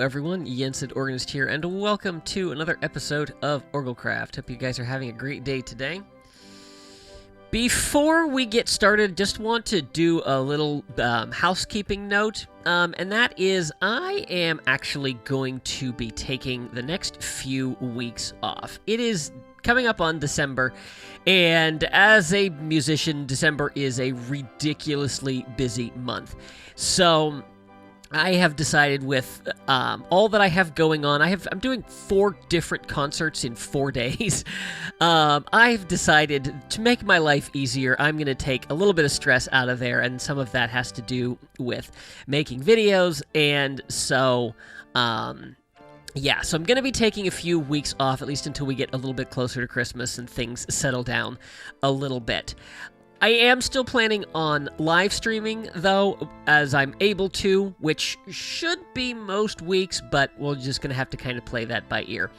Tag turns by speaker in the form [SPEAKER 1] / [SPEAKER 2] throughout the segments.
[SPEAKER 1] everyone, Yensid Organist here, and welcome to another episode of OrgelCraft. Hope you guys are having a great day today. Before we get started, just want to do a little housekeeping note, and that is I am actually going to be taking the next few weeks off. It is coming up on December, and as a musician, December is a ridiculously busy month. So I have decided with all that I have going on, I'm doing 4 different concerts in 4 days. I've decided to make my life easier, I'm going to take a little bit of stress out of there, and some of that has to do with making videos, and so yeah, so I'm going to be taking a few weeks off, at least until we get a little bit closer to Christmas and things settle down a little bit. I am still planning on live streaming, though, as I'm able to, which should be most weeks, but we're just going to have to kind of play that by ear.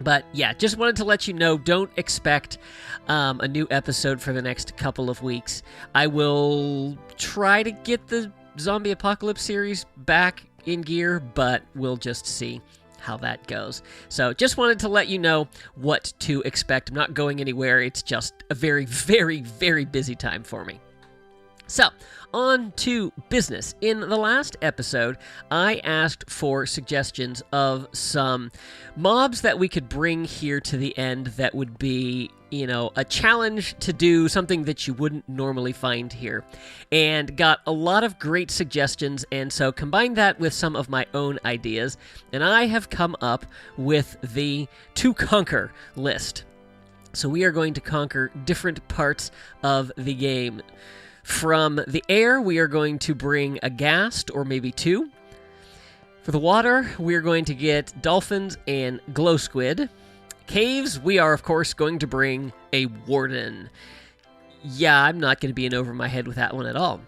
[SPEAKER 1] But yeah, just wanted to let you know, don't expect a new episode for the next couple of weeks. I will try to get the Zombie Apocalypse series back in gear, but we'll just see how that goes. So just wanted to let you know what to expect. I'm not going anywhere. It's just a very, very, very busy time for me. So, on to business. In the last episode, I asked for suggestions of some mobs that we could bring here to the end that would be, you know, a challenge to do something that you wouldn't normally find here. And got a lot of great suggestions, and so combined that with some of my own ideas, and I have come up with the To Conquer list. So we are going to conquer different parts of the game. From the air, we are going to bring a ghast, or maybe 2. For the water, we are going to get dolphins and glow squid. Caves, we are, of course, going to bring a warden. Yeah, I'm not going to be in over my head with that one at all.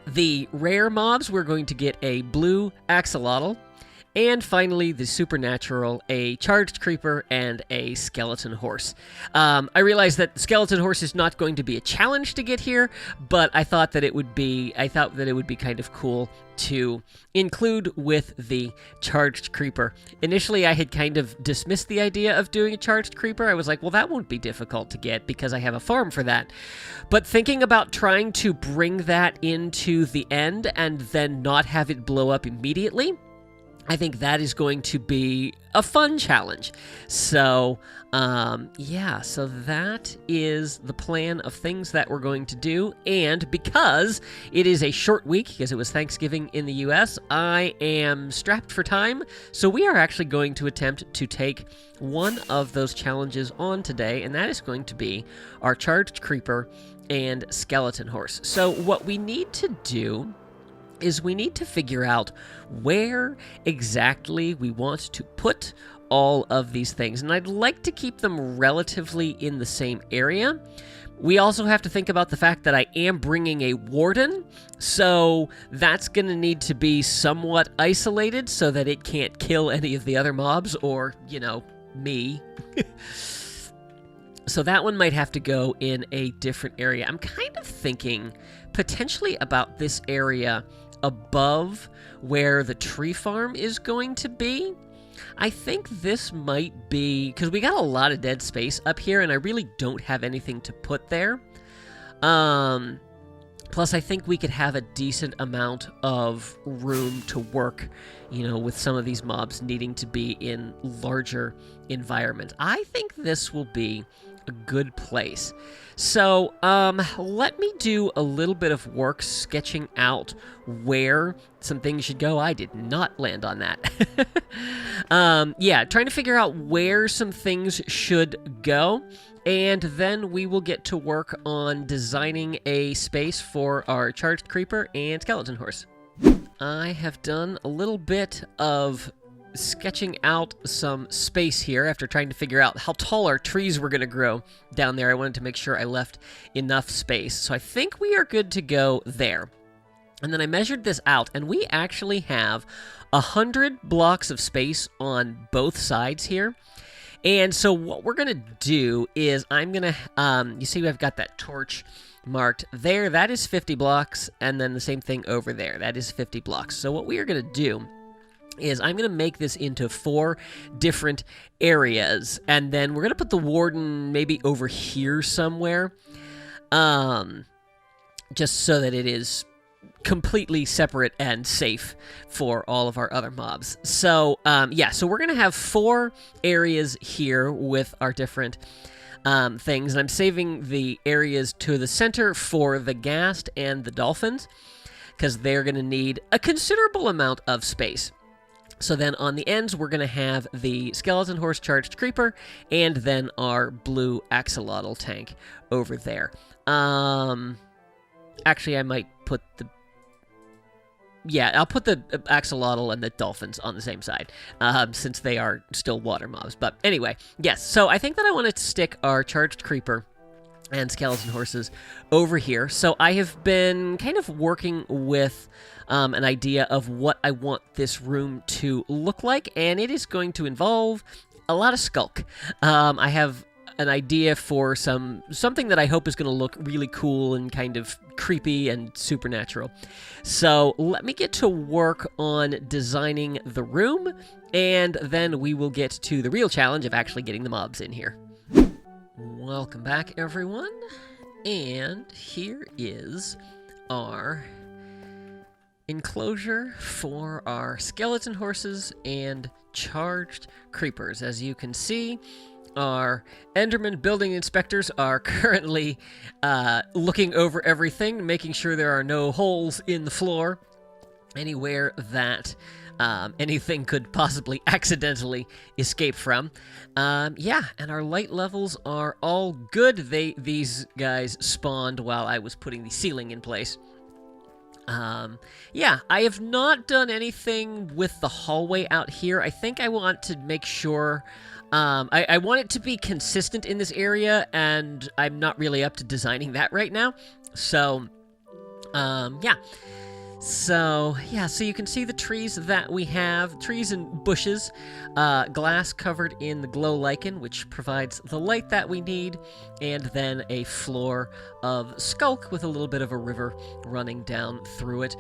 [SPEAKER 1] The rare mobs, we're going to get a blue axolotl. And finally, the supernatural, a charged creeper and a skeleton horse. I realize that the skeleton horse is not going to be a challenge to get here, but I thought that it would be kind of cool to include with the charged creeper. Initially, I had kind of dismissed the idea of doing a charged creeper. I was like, well, that won't be difficult to get because I have a farm for that. But thinking about trying to bring that into the end and then not have it blow up immediately, I think that is going to be a fun challenge. So, yeah, so that is the plan of things that we're going to do. And because it is a short week, because it was Thanksgiving in the US, I am strapped for time. So we are actually going to attempt to take one of those challenges on today, and that is going to be our charged creeper and skeleton horse. So what we need to do is we need to figure out where exactly we want to put all of these things. And I'd like to keep them relatively in the same area. We also have to think about the fact that I am bringing a warden, so that's going to need to be somewhat isolated so that it can't kill any of the other mobs or, you know, me. So that one might have to go in a different area. I'm kind of thinking potentially about this area above where the tree farm is going to be. I think this might be, because we got a lot of dead space up here, and I really don't have anything to put there. Plus, I think we could have a decent amount of room to work, you know, with some of these mobs needing to be in larger environments. I think this will be a good place. So, let me do a little bit of work sketching out where some things should go. I did not land on that. Yeah, trying to figure out where some things should go, and then we will get to work on designing a space for our charged creeper and skeleton horse. I have done a little bit of sketching out some space here after trying to figure out how tall our trees were going to grow down there. I wanted to make sure I left enough space. So I think we are good to go there. And then I measured this out, and we actually have 100 blocks of space on both sides here. And so what we're going to do is I'm going to, you see I've got that torch marked there. That is 50 blocks, and then the same thing over there. That is 50 blocks. So what we are going to do is I'm going to make this into 4 different areas, and then we're going to put the warden maybe over here somewhere, just so that it is completely separate and safe for all of our other mobs. So, yeah, so we're going to have 4 areas here with our different things, and I'm saving the areas to the center for the ghast and the dolphins, because they're going to need a considerable amount of space. So then on the ends, we're going to have the skeleton horse charged creeper, and then our blue axolotl tank over there. Actually, I might put the... Yeah, I'll put the axolotl and the dolphins on the same side, since they are still water mobs. But anyway, yes, so I think that I want to stick our charged creeper and skeleton horses over here. So I have been kind of working with an idea of what I want this room to look like, and it is going to involve a lot of skulk. I have an idea for something that I hope is going to look really cool and kind of creepy and supernatural. So let me get to work on designing the room, and then we will get to the real challenge of actually getting the mobs in here. Welcome back, everyone, and here is our enclosure for our skeleton horses and charged creepers. As you can see, our Enderman building inspectors are currently looking over everything, making sure there are no holes in the floor anywhere that anything could possibly accidentally escape from. Yeah, and our light levels are all good. These guys spawned while I was putting the ceiling in place. Yeah, I have not done anything with the hallway out here. I think I want to make sure... I want it to be consistent in this area, and I'm not really up to designing that right now. So, yeah. So you can see the trees that we have, trees and bushes, glass covered in the glow lichen, which provides the light that we need, and then a floor of skulk with a little bit of a river running down through it.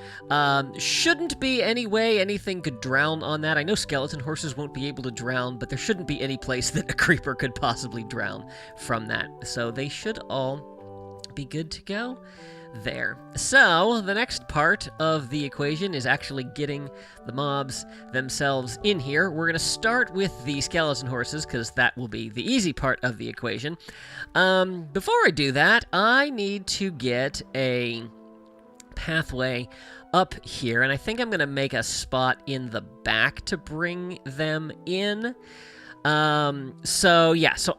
[SPEAKER 1] Shouldn't be any way anything could drown on that. I know skeleton horses won't be able to drown, but there shouldn't be any place that a creeper could possibly drown from that. So they should all be good to go there. So the next part of the equation is actually getting the mobs themselves in here. We're going to start with the skeleton horses, because that will be the easy part of the equation. Before I do that, I need to get a pathway up here, and I think I'm going to make a spot in the back to bring them in. So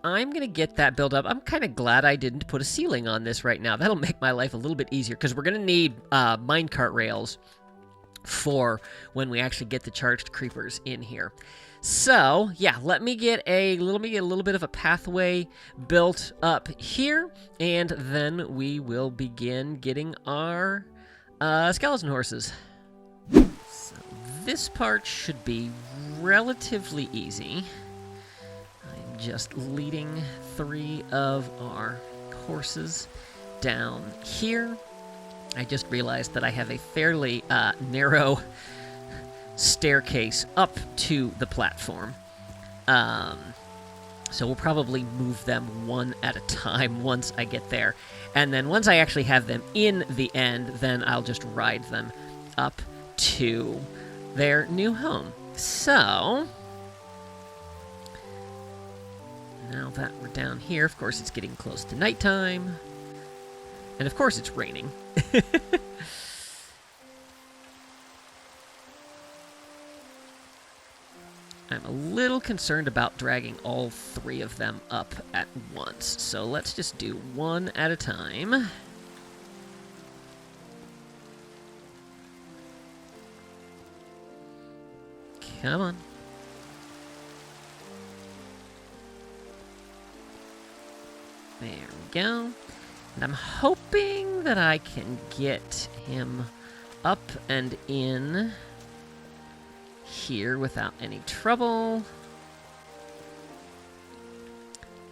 [SPEAKER 1] I'm going to get that built up. I'm kind of glad I didn't put a ceiling on this right now. That'll make my life a little bit easier, because we're going to need minecart rails for when we actually get the charged creepers in here. So, yeah, let me get a little bit of a pathway built up here, and then we will begin getting our skeleton horses. So this part should be relatively easy. Just leading 3 of our horses down here. I just realized that I have a fairly narrow staircase up to the platform. So we'll probably move them one at a time once I get there. And then once I actually have them in the end, then I'll just ride them up to their new home. So... now that we're down here, of course it's getting close to nighttime. And of course it's raining. I'm a little concerned about dragging all 3 of them up at once. So let's just do one at a time. Come on. There we go. And I'm hoping that I can get him up and in here without any trouble.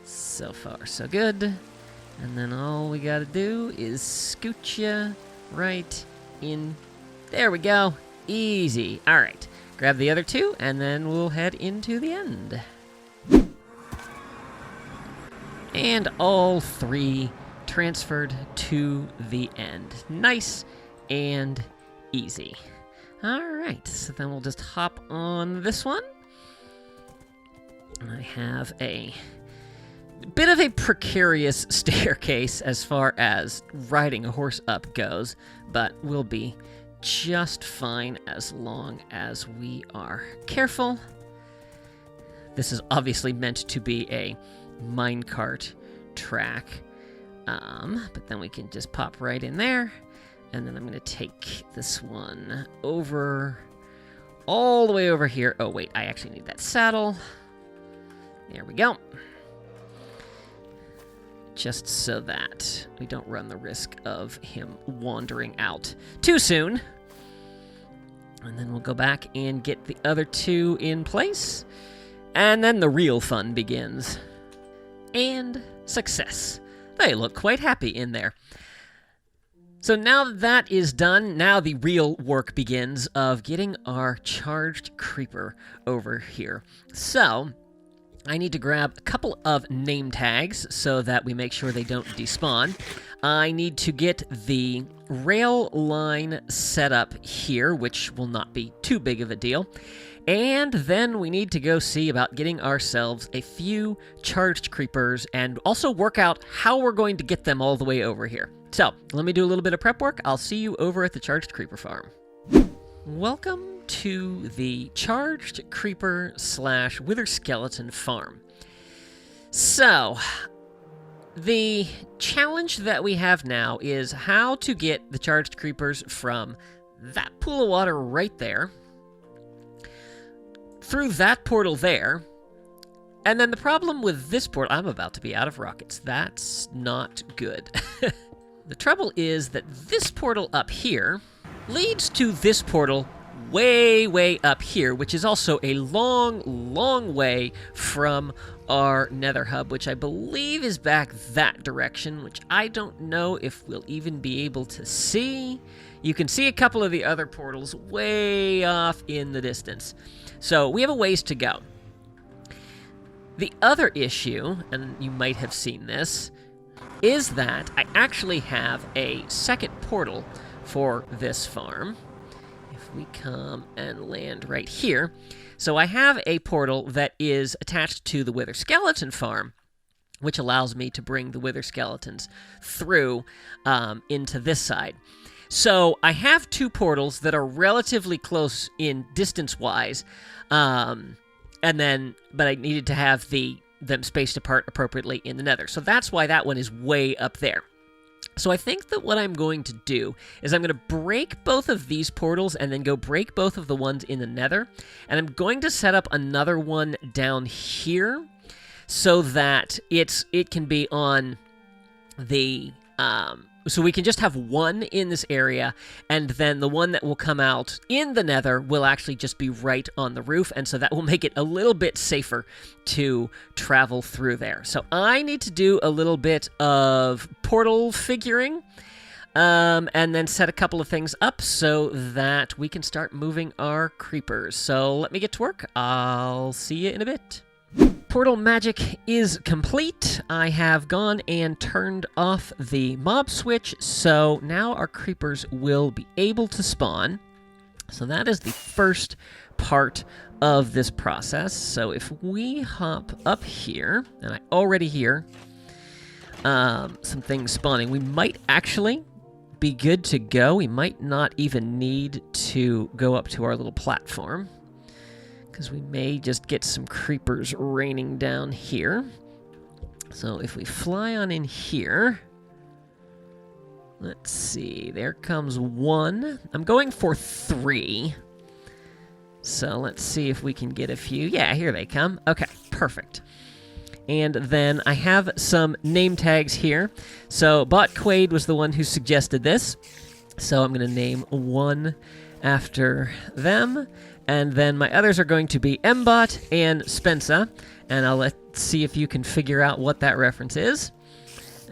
[SPEAKER 1] So far, so good. And then all we gotta do is scoot you right in. There we go. Easy. All right. grab the other two, and then we'll head into the end. And all three transferred to the end. Nice and easy. Alright, so then we'll just hop on this one. I have a bit of a precarious staircase as far as riding a horse up goes, but we'll be just fine as long as we are careful. This is obviously meant to be a minecart track, but then we can just pop right in there. And then I'm going to take this one over, all the way over here. Oh, wait, I actually need that saddle. There we go. Just so that we don't run the risk of him wandering out too soon. And then we'll go back and get the other two in place. And then the real fun begins. And success. They look quite happy in there. So now that is done, now the real work begins of getting our charged creeper over here. So I need to grab a couple of name tags so that we make sure they don't despawn. I need to get the rail line set up here, which will not be too big of a deal. And then we need to go see about getting ourselves a few charged creepers and also work out how we're going to get them all the way over here. So, let me do a little bit of prep work. I'll see you over at the Charged Creeper Farm. Welcome to the Charged Creeper / Wither Skeleton Farm. So, the challenge that we have now is how to get the Charged Creepers from that pool of water right there, through that portal there, and then the problem with this portal, I'm about to be out of rockets. That's not good. The trouble is that this portal up here leads to this portal way, way up here, which is also a long, long way from our nether hub, which I believe is back that direction, which I don't know if we'll even be able to see. You can see a couple of the other portals way off in the distance. So we have a ways to go. The other issue, and you might have seen this, is that I actually have a second portal for this farm. If we come and land right here. So I have a portal that is attached to the Wither Skeleton Farm, which allows me to bring the Wither Skeletons through into this side. So I have two portals that are relatively close in distance-wise, but I needed to have them spaced apart appropriately in the nether. So that's why that one is way up there. So I think that what I'm going to do is I'm going to break both of these portals and then go break both of the ones in the nether. And I'm going to set up another one down here so that it can be on the... So we can just have one in this area, and then the one that will come out in the nether will actually just be right on the roof, and so that will make it a little bit safer to travel through there. So I need to do a little bit of portal figuring, and then set a couple of things up so that we can start moving our creepers. So let me get to work. I'll see you in a bit. Portal magic is complete. I have gone and turned off the mob switch, so now our creepers will be able to spawn. So that is the first part of this process. So if we hop up here, and I already hear some things spawning, we might actually be good to go. We might not even need to go up to our little platform, because we may just get some creepers raining down here. So if we fly on in here, let's see, there comes one. I'm going for 3. So let's see if we can get a few. Yeah, here they come. Okay, perfect. And then I have some name tags here. So Bot Quaid was the one who suggested this. So I'm going to name one after them. And then my others are going to be Mbot and Spencer. And let's see if you can figure out what that reference is.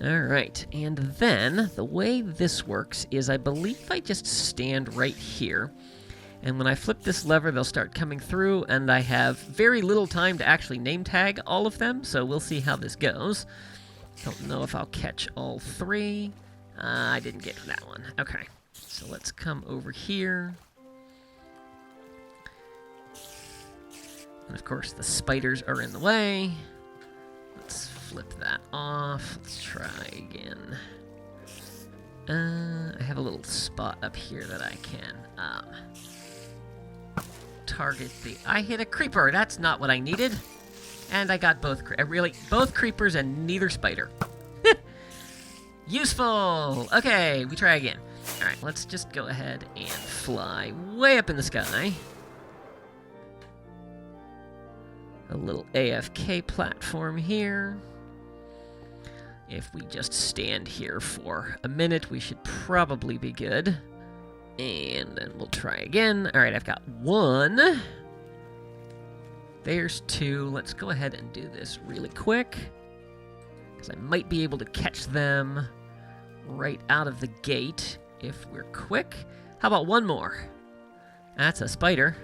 [SPEAKER 1] All right. And then the way this works is I believe I just stand right here. And when I flip this lever, they'll start coming through, and I have very little time to actually name tag all of them, so we'll see how this goes. Don't know if I'll catch all 3. I didn't get that one. Okay, so let's come over here. And of course, the spiders are in the way. Let's flip that off. Let's try again. I have a little spot up here that I can target the... I hit a creeper. That's not what I needed. And I got both... both creepers and neither spider. Useful! Okay, we try again. Alright, let's just go ahead and fly way up in the sky. A little AFK platform here. If we just stand here for a minute, we should probably be good. And then we'll try again. Alright, I've got 1. There's 2. Let's go ahead and do this really quick, because I might be able to catch them right out of the gate if we're quick. How about 1 more? That's a spider.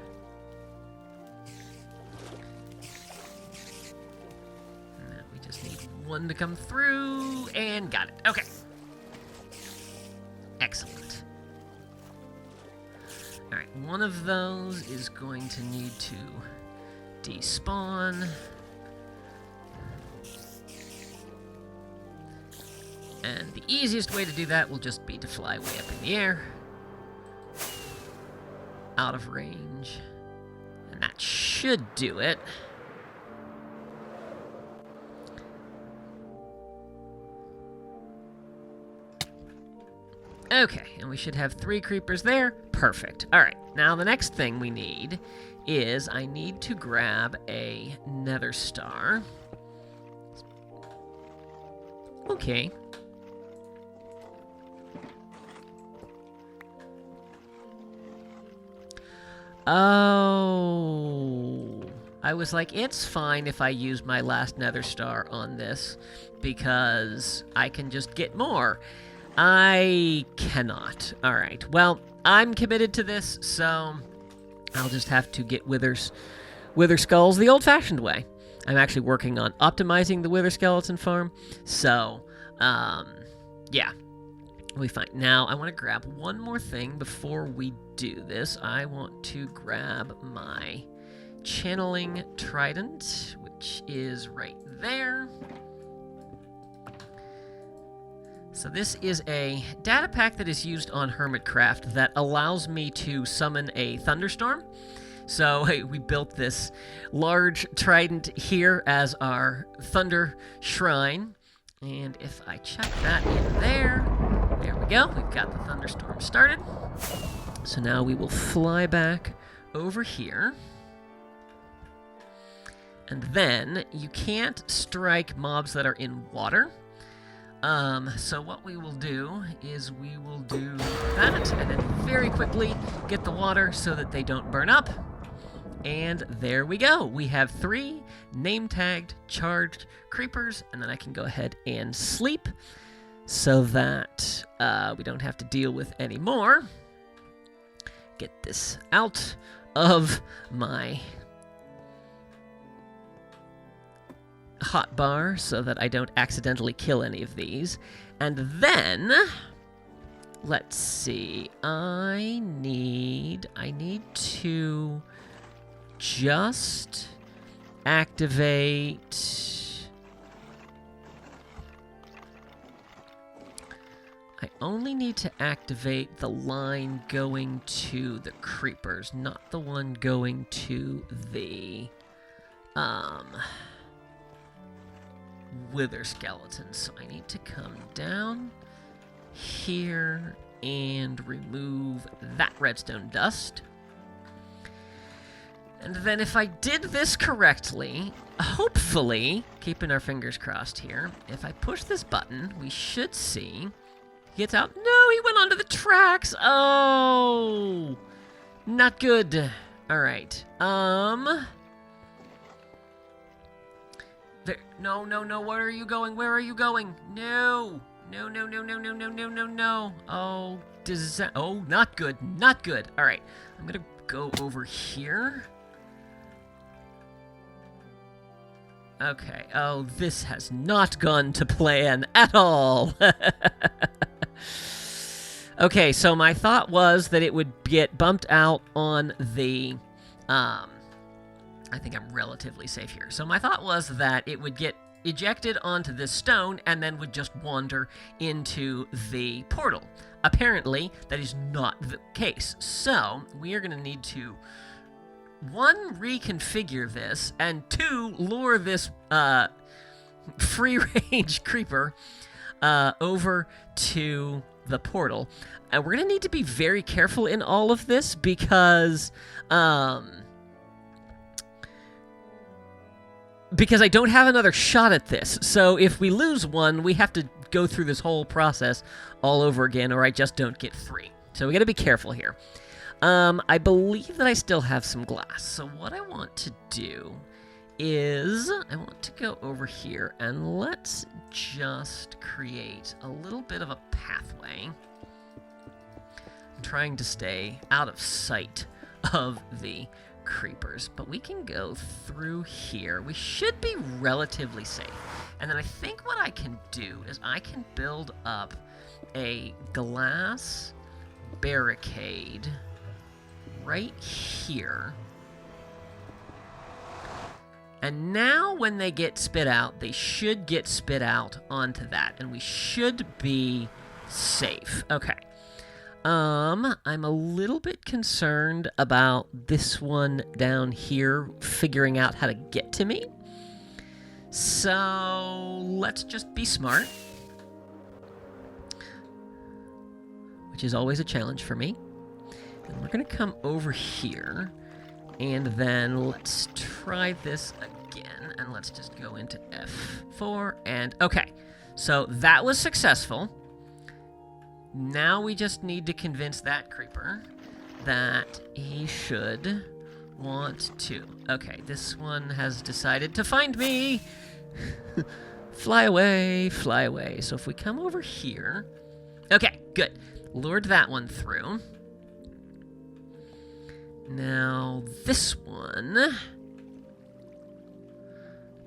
[SPEAKER 1] And we just need 1 to come through, and got it. Okay. Excellent. Alright, 1 of those is going to need to despawn. And the easiest way to do that will just be to fly way up in the air. Out of range. And that should do it. Okay, and we should have 3 creepers there. Perfect. Alright, now the next thing we need is I need to grab a nether star. Okay. Oh, I was like, it's fine if I use my last nether star on this, because I can just get more. I cannot. Alright, well, I'm committed to this, so I'll just have to get wither skulls the old-fashioned way. I'm actually working on optimizing the wither skeleton farm, so, yeah. We'll be fine. Now, I want to grab one more thing before we do this. I want to grab my channeling trident, which is right there. So this is a data pack that is used on Hermitcraft that allows me to summon a thunderstorm. So we built this large trident here as our thunder shrine. And if I chuck that in there we go. We've got the thunderstorm started. So now we will fly back over here. And then you can't strike mobs that are in water. So what we will do is we will do that and then very quickly get the water so that they don't burn up. And there we go. We have 3 name-tagged, charged creepers, and then I can go ahead and sleep so that we don't have to deal with any more. Get this out of my hotbar so that I don't accidentally kill any of these. And then, let's see, I need to just activate... I only need to activate the line going to the creepers, not the one going to the wither skeletons. So I need to come down here and remove that redstone dust. And then if I did this correctly, hopefully, keeping our fingers crossed here, if I push this button, we should see... He gets out. No, he went onto the tracks. Oh, not good. All right. There. No. Where are you going? Where are you going? No. No. Oh, oh, not good. Not good. All right. go over here. Okay. Oh, this has not gone to plan at all. Okay, so my thought was that it would get bumped out on the... I think I'm relatively safe here. So my thought was that it would get ejected onto this stone and then would just wander into the portal. Apparently, that is not the case. So we are going to need to, 1, reconfigure this, and 2, lure this free-range creeper over to the portal. And we're going to need to be very careful in all of this because I don't have another shot at this. So if we lose one, we have to go through this whole process all over again, or I just don't get 3. So we got to be careful here. I believe that I still have some glass. So what I want to do is I want to go over here and let's just create a little bit of a pathway. I'm trying to stay out of sight of the creepers, but we can go through here. We should be relatively safe. And then I think what I can do is I can build up a glass barricade right here. And now when they get spit out, they should get spit out onto that, and we should be safe. Okay. I'm a little bit concerned about this one down here figuring out how to get to me. So let's just be smart, which is always a challenge for me. And we're going to come over here, and then let's try this again, and let's just go into F4, and okay. So that was successful. Now we just need to convince that creeper that he should want to. Okay, this one has decided to find me. Fly away, fly away. So if we come over here... Okay, good. Lured that one through. Now, this one...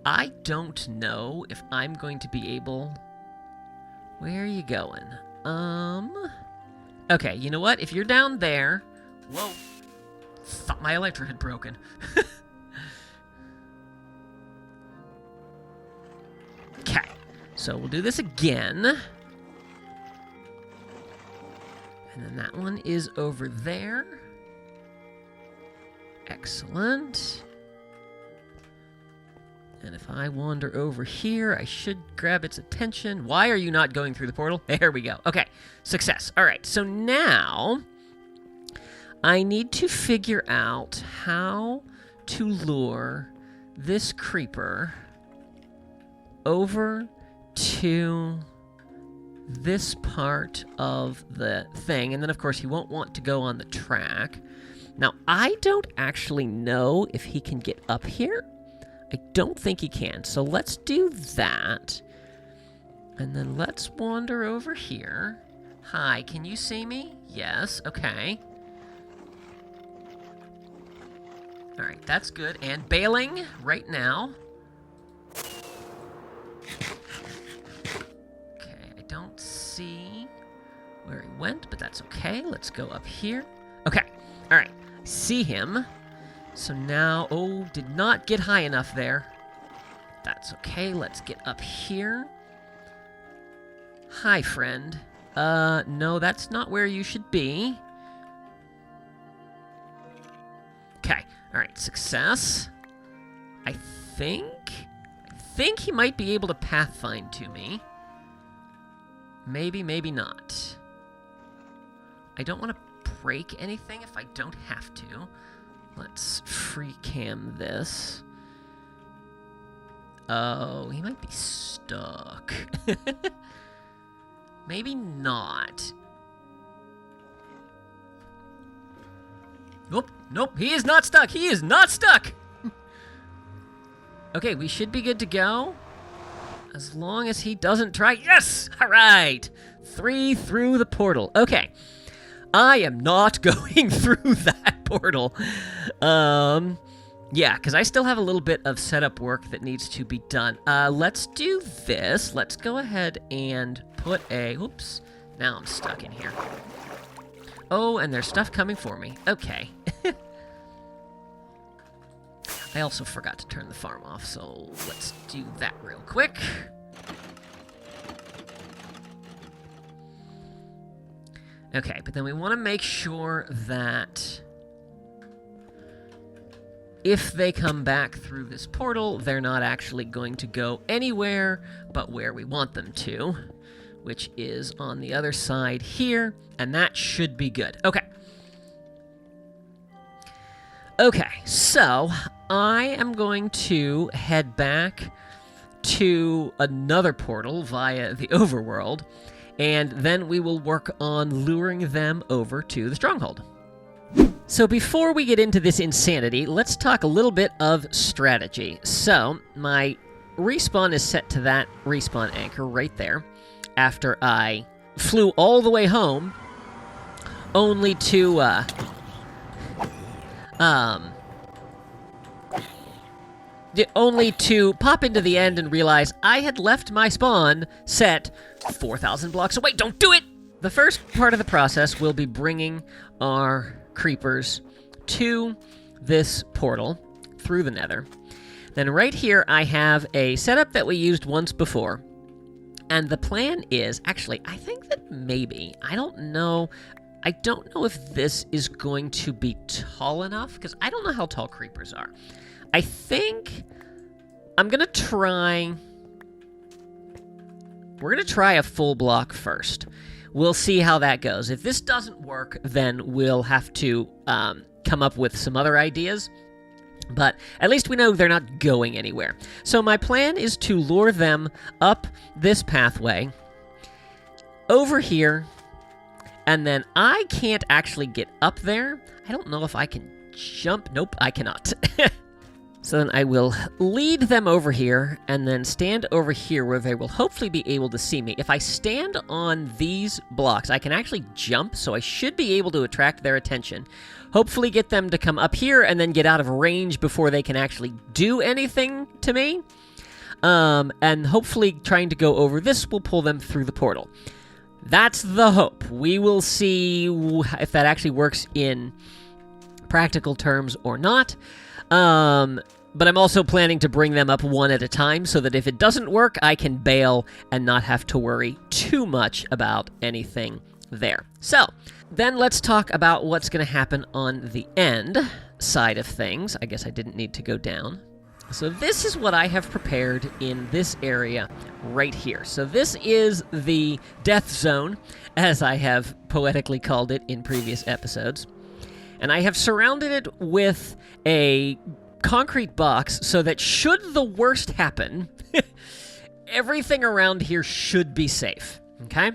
[SPEAKER 1] I don't know if I'm going to be able... Where are you going? Okay, you know what? If you're down there... Whoa. Thought my electric had broken. Okay, so we'll do this again. And then that one is over there. Excellent. And if I wander over here, I should grab its attention. Why are you not going through the portal? There we go. Okay, success. All right, so now I need to figure out how to lure this creeper over to this part of the thing. And then, of course, he won't want to go on the track. Now, I don't actually know if he can get up here. I don't think he can, so let's do that. And then let's wander over here. Hi, can you see me? Yes, okay. Alright, that's good. And bailing right now. Okay, I don't see where he went, but that's okay. Let's go up here. Okay, alright. See him. So now, oh, did not get high enough there. That's okay, let's get up here. Hi, friend. No, that's not where you should be. Okay, alright, success. I think he might be able to pathfind to me. Maybe, maybe not. I don't want to break anything if I don't have to. Let's free cam this. Oh, he might be stuck. Maybe not. Nope, nope, he is not stuck. He is not stuck. Okay, we should be good to go. As long as he doesn't try. Yes! All right. 3 through the portal. Okay. I am not going through that portal. Yeah, because I still have a little bit of setup work that needs to be done. Let's do this. Let's go ahead and put a... Oops. Now I'm stuck in here. Oh, and there's stuff coming for me. Okay. I also forgot to turn the farm off, so let's do that real quick. Okay, but then we want to make sure that if they come back through this portal, they're not actually going to go anywhere but where we want them to, which is on the other side here, and that should be good. Okay. Okay, so I am going to head back to another portal via the overworld, and then we will work on luring them over to the stronghold. So before we get into this insanity, let's talk a little bit of strategy. So my respawn is set to that respawn anchor right there after I flew all the way home, only to pop into the end and realize I had left my spawn set 4,000 blocks away. Don't do it! The first part of the process will be bringing our creepers to this portal through the nether. Then right here I have a setup that we used once before. And the plan is, actually, I think that maybe, I don't know if this is going to be tall enough, because I don't know how tall creepers are. I think I'm going to try... We're going to try a full block first. We'll see how that goes. If this doesn't work, then we'll have to come up with some other ideas. But at least we know they're not going anywhere. So my plan is to lure them up this pathway, over here, and then I can't actually get up there. I don't know if I can jump. Nope, I cannot. So then I will lead them over here and then stand over here where they will hopefully be able to see me. If I stand on these blocks, I can actually jump, so I should be able to attract their attention. Hopefully get them to come up here and then get out of range before they can actually do anything to me. And hopefully trying to go over this will pull them through the portal. That's the hope. We will see if that actually works in practical terms or not. But I'm also planning to bring them up one at a time so that if it doesn't work, I can bail and not have to worry too much about anything there. So, then let's talk about what's going to happen on the end side of things. I guess I didn't need to go down. So this is what I have prepared in this area right here. So this is the death zone, as I have poetically called it in previous episodes. And I have surrounded it with a concrete box so that should the worst happen, everything around here should be safe, okay?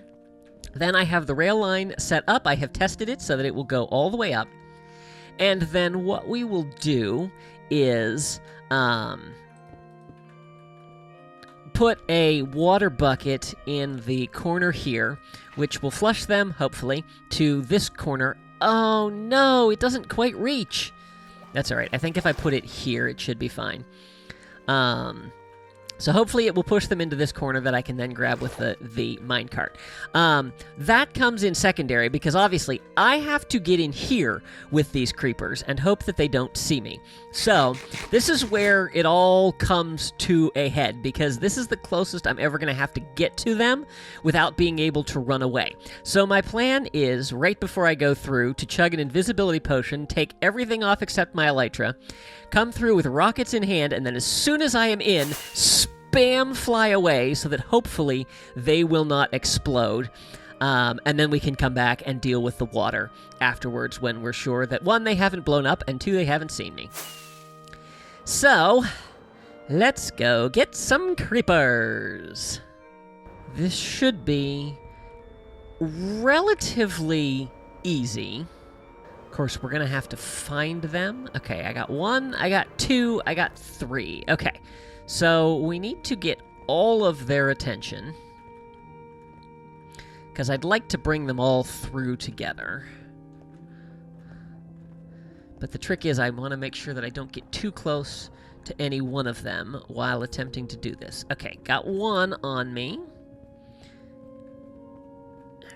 [SPEAKER 1] Then I have the rail line set up. I have tested it so that it will go all the way up. And then what we will do is put a water bucket in the corner here, which will flush them, hopefully, to this corner. Oh, no, it doesn't quite reach. That's all right. I think if I put it here, it should be fine. So hopefully it will push them into this corner that I can then grab with the minecart. That comes in secondary because obviously I have to get in here with these creepers and hope that they don't see me. So this is where it all comes to a head because this is the closest I'm ever going to have to get to them without being able to run away. So my plan is, right before I go through, to chug an invisibility potion, take everything off except my elytra, come through with rockets in hand, and then as soon as I am in, spam fly away so that hopefully they will not explode. And then we can come back and deal with the water afterwards when we're sure that, one, they haven't blown up, and two, they haven't seen me. So, let's go get some creepers. This should be relatively easy. Of course, we're going to have to find them. Okay, I got one, I got two, I got three. Okay, so we need to get all of their attention because I'd like to bring them all through together. But the trick is I want to make sure that I don't get too close to any one of them while attempting to do this. Okay, got one on me.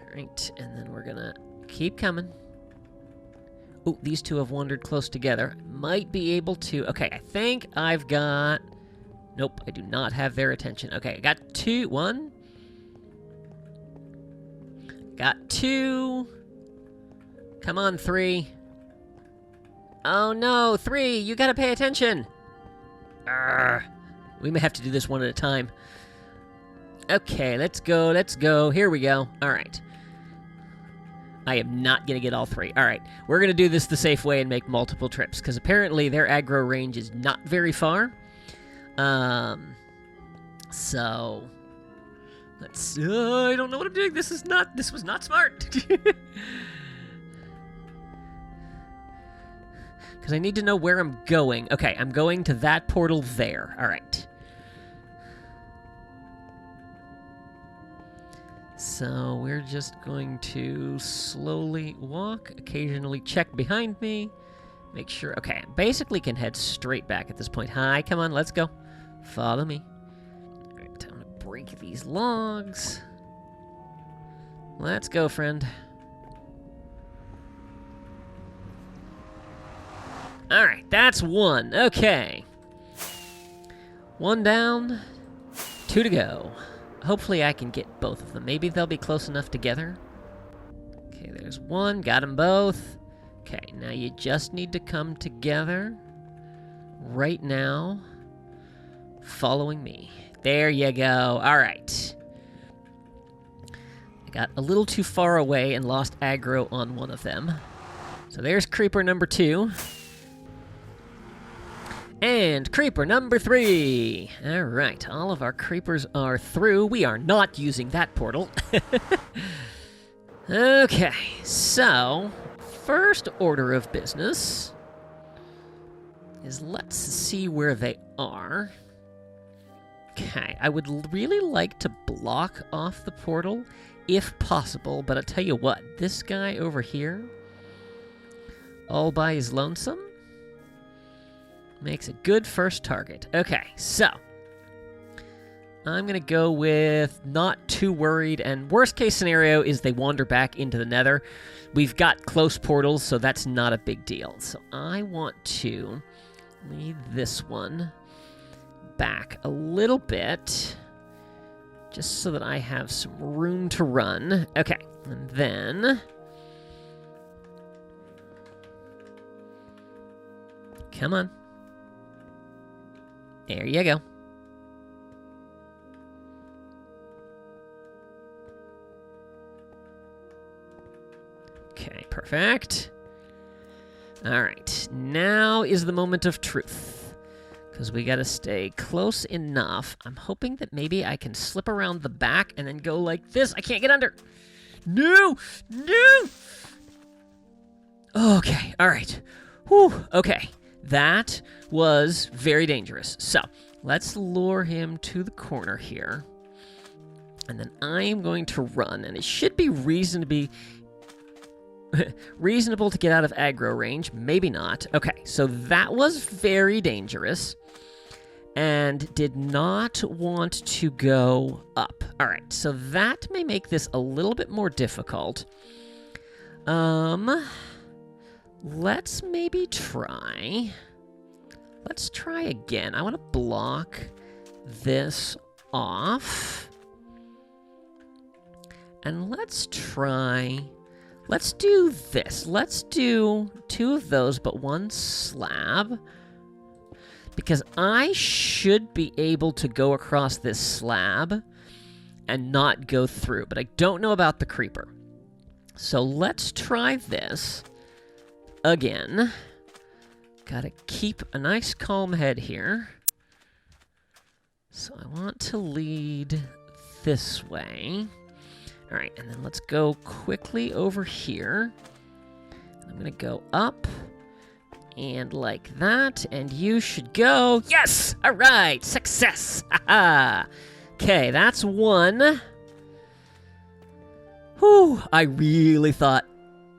[SPEAKER 1] Alright, and then we're gonna keep coming. Oh, these two have wandered close together. Might be able to... Okay, I think I've got... Nope, I do not have their attention. Okay, I got two. One. Got two. Come on, three. Oh no, three! You gotta pay attention! Arrgh. We may have to do this one at a time. Okay, let's go, let's go. Here we go. Alright. I am not going to get all three. Alright, we're going to do this the safe way and make multiple trips, because apparently their aggro range is not very far. So... Let's... I don't know what I'm doing. This was not smart. Because I need to know where I'm going. Okay, I'm going to that portal there. Alright. So we're just going to slowly walk, occasionally check behind me, make sure... Okay, basically can head straight back at this point. Hi, come on, let's go. Follow me. Alright, time to break these logs. Let's go, friend. Alright, that's one. Okay. One down, two to go. Hopefully I can get both of them. Maybe they'll be close enough together. Okay, there's one. Got them both. Okay, now you just need to come together right now, following me. There you go. All right. I got a little too far away and lost aggro on one of them. So there's creeper number 2. And creeper number 3. All right, all of our creepers are through. We are not using that portal. Okay, so first order of business is let's see where they are. Okay, I would really like to block off the portal if possible, but I'll tell you what, this guy over here, all by his lonesome, makes a good first target. Okay, so I'm going to go with not too worried, and worst case scenario is they wander back into the nether. We've got close portals, so that's not a big deal. So I want to lead this one back a little bit, just so that I have some room to run. Okay, and then... Come on. There you go. Okay, perfect. All right, now is the moment of truth, because we got to stay close enough. I'm hoping that maybe I can slip around the back and then go like this. I can't get under. No! No! Okay, all right. Whew, okay. That was very dangerous. So, let's lure him to the corner here. And then I am going to run, and it should be reasonable to get out of aggro range. Maybe not. Okay, so that was very dangerous, and did not want to go up. All right, so that may make this a little bit more difficult. Let's maybe try... Let's try again. I want to block this off. And let's try... Let's do this. Let's do 2 of those, but 1 slab. Because I should be able to go across this slab and not go through. But I don't know about the creeper. So let's try this again. Gotta keep a nice calm head here. So I want to lead this way. All right, and then let's go quickly over here. I'm gonna go up and like that, and you should go. Yes! All right, success! Aha! Okay, that's 1. Whew, I really thought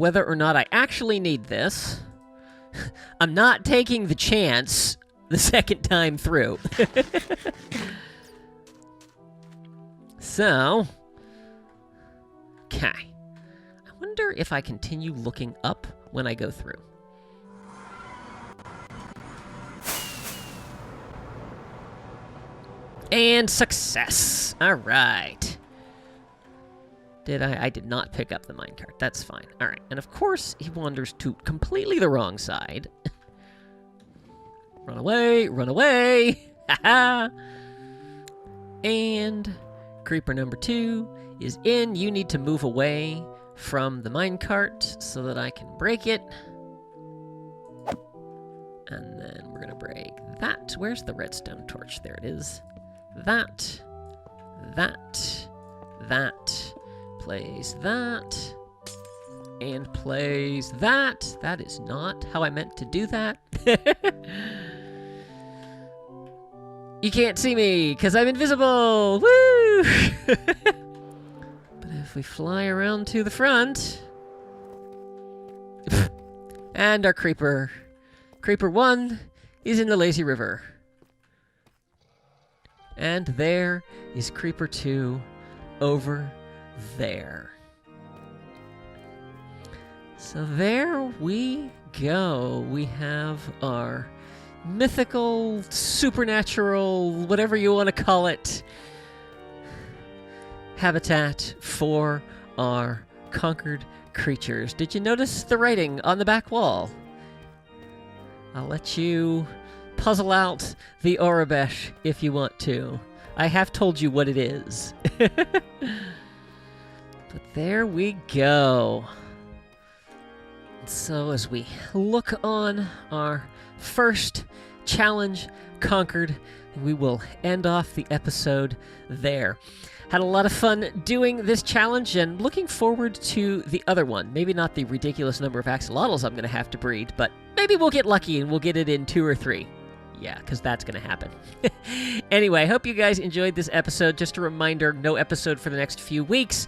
[SPEAKER 1] whether or not I actually need this. I'm not taking the chance the second time through. So, okay. I wonder if I continue looking up when I go through. And success! Alright. I did not pick up the minecart. That's fine. Alright, and of course, he wanders to completely the wrong side. Run away! Run away! Haha! And creeper number 2 is in. You need to move away from the minecart so that I can break it. And then we're gonna break that. Where's the redstone torch? There it is. That. Plays that. And plays that. That is not how I meant to do that. You can't see me, because I'm invisible! Woo! But if we fly around to the front... and our creeper. Creeper 1 is in the lazy river. And there is creeper 2 over there. So there we go. We have our mythical, supernatural, whatever you want to call it, habitat for our conquered creatures. Did you notice the writing on the back wall? I'll let you puzzle out the Aurebesh if you want to. I have told you what it is. But there we go. So as we look on our first challenge conquered, we will end off the episode there. Had a lot of fun doing this challenge and looking forward to the other one. Maybe not the ridiculous number of axolotls I'm going to have to breed, but maybe we'll get lucky and we'll get it in 2 or 3. Yeah, because that's going to happen. Anyway, I hope you guys enjoyed this episode. Just a reminder, no episode for the next few weeks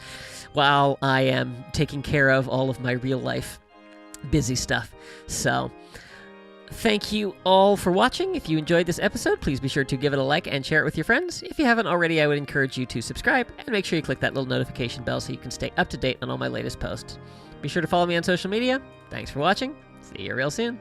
[SPEAKER 1] while I am taking care of all of my real-life busy stuff. So, thank you all for watching. If you enjoyed this episode, please be sure to give it a like and share it with your friends. If you haven't already, I would encourage you to subscribe and make sure you click that little notification bell so you can stay up to date on all my latest posts. Be sure to follow me on social media. Thanks for watching. See you real soon.